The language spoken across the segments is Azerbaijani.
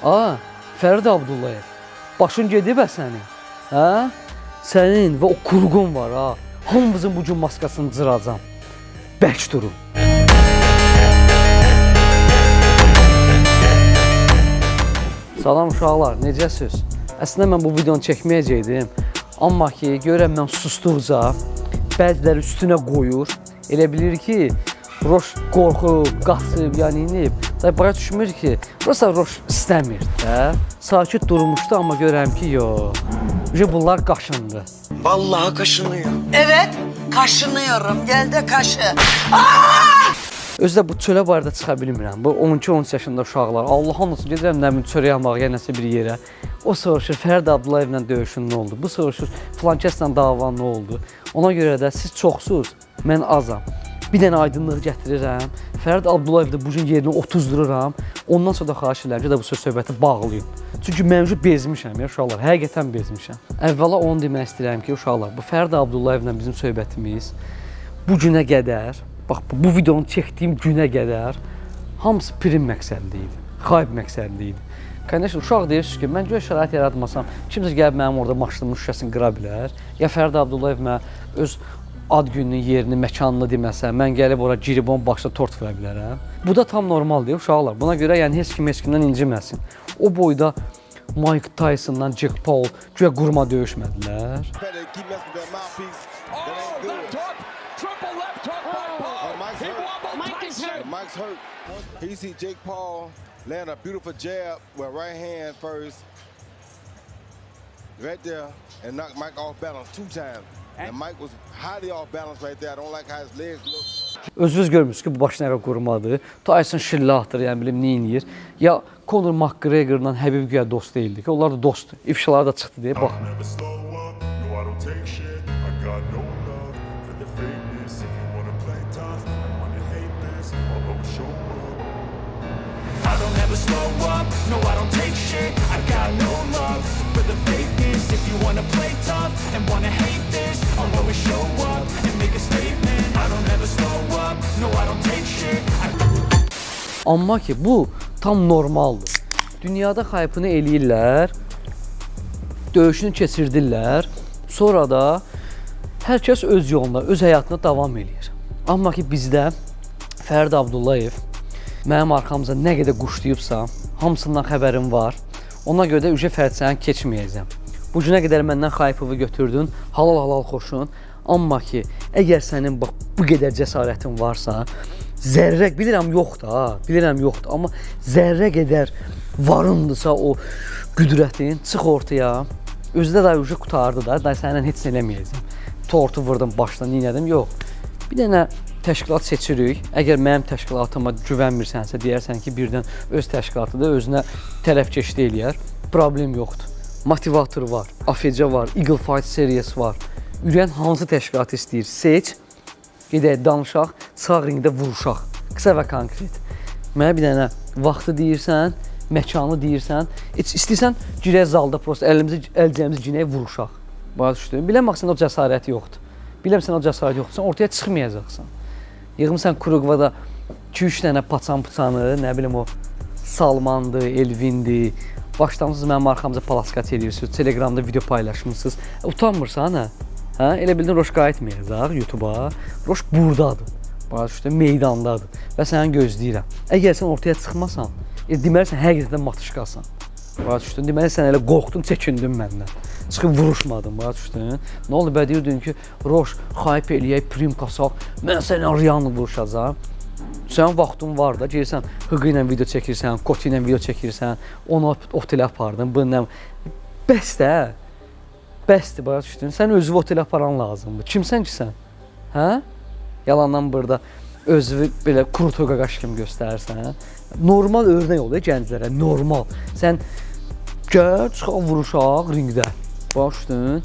Fərid Abdullayev, başın gedib sənin. Hə? Sənin və o kurğun var ha. Hamımızın bugün maskasını cıracam. Bək durun. Salam uşaqlar, necəsiz? Əslində mən bu videonu çəkməyəcəkdim. Amma ki, görəm mən susduqca bəziləri üstünə qoyur. Elə bilir ki, Roş qorxub, qaçıb, yəni inib. Baya düşmür ki, burası Roş istəmir də. Sakit durmuşdu, amma görəm ki, yox. Bunlar qaşındı. Vallahi kaşınıyor. Evet, kaşınıyorum. Gel de kaşı. Özü də bu çölə barədə çıxa bilmirəm. Bu 12-13 yaşında uşaqlar. Allah'ın olsun, gedirəm nəmin çörək almağa, nəsə bir yerə. O soruşur, Fərid Abdullayevlə döyüşün nə oldu? Bu soruşur, filan kəslə davan nə oldu? Ona görə də siz çoxsuz, mən azam. Bir dənə aydınlıq gətirirəm. Fərid Abdullayev də bugün yerini 30 dururam. Ondan sonra da xahiş edirəm ki, bu söz-söhbəti bağlayın. Çünki mən bezmişəm ya uşaqlar, həqiqətən bezmişəm. Əvvəla onu demək istəyirəm ki, uşaqlar, bu Fərid Abdullayevlə bizim söhbətimiz bu günə qədər, bax bu videonu çəkdiyim günə qədər hamısı prim məqsədli idi, xayb məqsədli idi. Конечно, uşaq deyirsiniz ki, mən göy şərait yaratmasam, kimsə gəlib mənim orada maşınımın şüşəsini qıra bilər. Ya Fərid Abdullayev mənə öz ad gününün yerini, məkanını deməsə, mən gəlib ora girib onun başına tort vura bilərəm. Bu da tam normal deyil uşaqlar. Buna görə yəni heç kimdən inciməsin. O boyda Mike Tyson'dan Jack Paul güya qurma döyüşmədilər. Mike's hurt. He see Jake Paul land a beautiful jab with right hand first, right there, and knock Mike off balance 2 times. And Mike was highly off balance right there. I don't like how his legs look. Özünüz görmürsünüz ki, bu başına əqə qurmadır. Tyson şillə atır, yəni bilim, neyiniyir. Ya Conor McGregor'la Həbib güya dost değildi ki, onlar da dostdur. İfşaları da çıxdı deyə bax. Amma ki, bu tam normaldır. Dünyada xaypını eləyirlər, döyüşünü keçirdirlər, sonra da hər kəs öz yoluna, öz həyatına davam eləyir. Amma ki, bizdə Fərid Abdullayev mənim arxamıza nə qədər quşlayıbsa, hamısından xəbərim var. Ona görə də Fərid səni keçməyəcəm. Bu günə qədər məndən xaypıvı götürdün, halal xoşun. Amma ki, əgər sənin bax, bu qədər cəsarətin varsa, zərrə, bilirəm yoxdur, amma zərrə qədər varındısa o qüdrətin, çıx ortaya. Özdə də qutardı da, səndən heç eləməyəcəm. Tortu vurdum başdan, neylədim, yox. Bir dənə təşkilat seçirik. Əgər mənim təşkilatıma güvənmirsənsə, deyərsən ki, birdən öz təşkilatıdır, özünə tərəfkeşlik eləyər. Problem yoxdur. Motivator var, AFC var, Eagle Fight Series var. Ürəyən hansı təşkilatı istəyir, seç, gedək, danışaq, sağ ringdə vuruşaq. Qısa və konkret. Mənə bir dənə vaxtı deyirsən, məkanı deyirsən, istəyirsən, girək zalda prosta əlcəyimizi girək, vuruşaq. Başa düşdün? Biləm, sən o cəsarəti yoxdur. Biləm, sən o cəsarəti yoxdur, sən ortaya çıxmayacaqsan. Yığımsan Kurugvada 2-3 dənə paçan-puçanı, nə bilim o Salmandı, Elvindir. Başlamısınız, mənim arxamıza palaskat edirsiniz, Telegramda video paylaşmışsınız. Utanmırsan, hə? Elə bildin, Roş qayıtmayacaq YouTube'a. Roş buradadır, başa düşdün, meydandadır və səni gözləyirəm. Əgər sən ortaya çıxmasan, deməli sən həqiqətən matışqasan. Başa düşdün, deməli sən elə qorxdun, çəkindin məndən. Çıxıb vuruşmadın, başa düşdün. Nə oldu, bədirdin ki, Roş, xayp eləyək, prim qasaq, mən sənə riyanlı vuruşacaq. Sənin vaxtın var da, gelirsən, Hıqı ilə video çəkirsən, Koti ilə video çəkirsən, onu otelə apardın, bununla. Bəsdir, başa düşdün. Sən özünü otelə aparan lazımdır. Kimsən ki sən? Hə? Yalandan burada özünü belə kruto qaqaş kimi göstərirsən. Normal örnək ol gənclərə, normal. Sən gəl, çıxaq vuruşaq ringdə. Başa düşdün.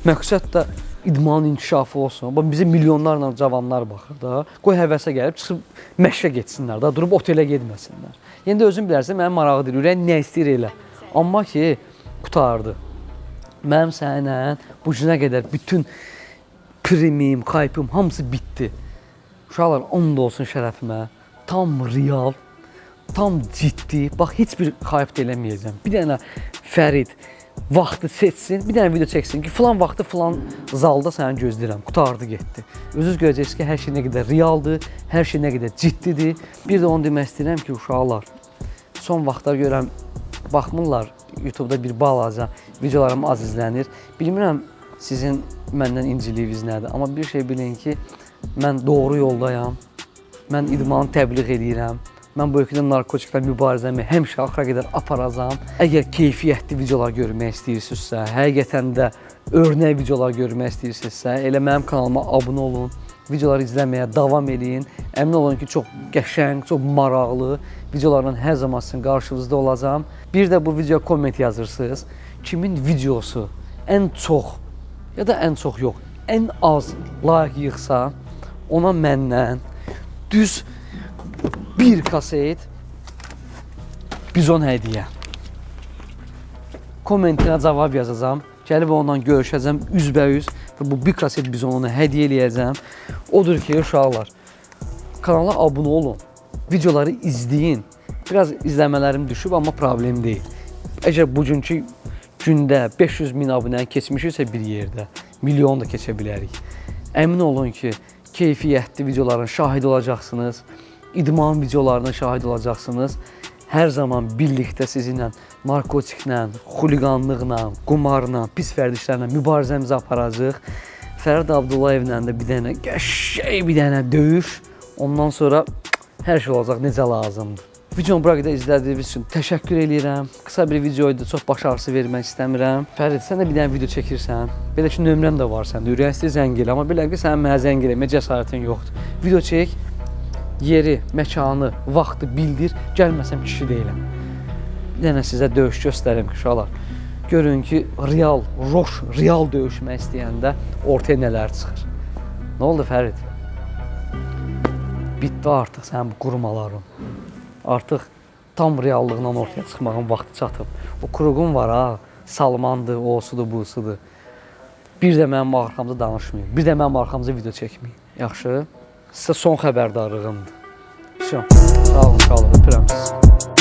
Məqsəd də idmanın inkişafı olsun. Bizə milyonlarla cavanlar baxır da. Qoy həvəsə gəlib, çıxıb məşqə getsinlər da, durub otelə getməsinlər. Yəni də özün bilərsən, mənim marağı deyil, ürək nə istəyir elə. Amma ki, qutardı. Mənim sənlə bu günə qədər bütün primim, xaypım, hamısı bitdi. Uşaqlar, and olsun şərəfimə, tam real, tam ciddi, bax heç bir hype da eləməyəcəm. Bir dənə Fərid vaxtı seçsin, bir dənə video çəksin ki, filan vaxtı filan zalda səni gözləyirəm. Qutardı getdi. Özünüz görəcəksiniz ki, hər şey nə qədər realdır, hər şey nə qədər ciddidir. Bir də onu demək istəyirəm ki, uşaqlar, son vaxtlar görəm, baxmırlar, YouTube-da bir balaca videolarım az izlənir. Bilmirəm sizin məndən inciliyiniz nədir, amma bir şey bilin ki, mən doğru yoldayam, mən idmanı təbliğ edirəm. Mən bu ölkədə narkotiklə mübarizəmi həmişə axıra qədər aparacam. Əgər keyfiyyətli videolar görmək istəyirsinizsə, həqiqətən də örnək videolar görmək istəyirsinizsə, elə mənim kanalıma abunə olun, videoları izləməyə davam edin. Əmin olun ki, çox qəşəng, çox maraqlı videolarla hər zaman sizin qarşınızda olacağam. Bir də bu videoya komment yazırsınız. Kimin videosu ən çox, ya da ən çox yox, ən az like yığsa, ona məndən düz bir kaset bizon hədiyyə. Kommentinə cavab yazacağam. Gəlib ondan görüşəcəm üzbəyüz və bu bir kaset bizonu hədiyyə eləyəcəm. Odur ki, uşaqlar, kanala abunə olun, videoları izləyin. Biraz izləmələrim düşüb, amma problem deyil. Əgər bugünkü gündə 500.000 abunəni keçmişiksə bir yerdə, milyon da keçə bilərik. Əmin olun ki, keyfiyyətli videoların şahidi olacaqsınız. İdman videolarına şahid olacaqsınız. Hər zaman birlikdə sizinlə narkotiklə, xuliqanlıqla, qumarla, pis vərdişlərlə mübarizəmizi aparacaq. Fərid Abdullayevlə də bir dənə qəşəng bir dənə döyüş. Ondan sonra hər şey olacaq necə lazımdır. Videonu bura qədər izlədiyiniz üçün təşəkkür edirəm. Qısa bir videoydu, çox baş ağrısı vermək istəmirəm. Fərid, sən də bir dənə video çəkirsən. Belə ki, nömrən də var səndə, ürəyin istəyir zəng elə. Amma belə ki, sənin mənə zəng eləməyə cəsarətin yoxdur. Video çək. Yeri, məkanı, vaxtı bildir, gəlməsəm kişi deyiləm. Bir dənə sizə döyüş göstərim ki, uşaqlar. Görün ki, real döyüşmək istəyəndə ortaya nələr çıxır. Nə oldu Fərid? Bitdi artıq sənin bu qurumaların. Artıq tam reallığından ortaya çıxmağın vaxtı çatıb. O kuruğun var ha, Salmandır, osudur, busudur. Bir də mənim arxamda danışmayın, bir də mənim arxamda video çəkməyin. Yaxşı? Sizə son xəbərdarlığımdır. Sağ olun, öpürəm sizi.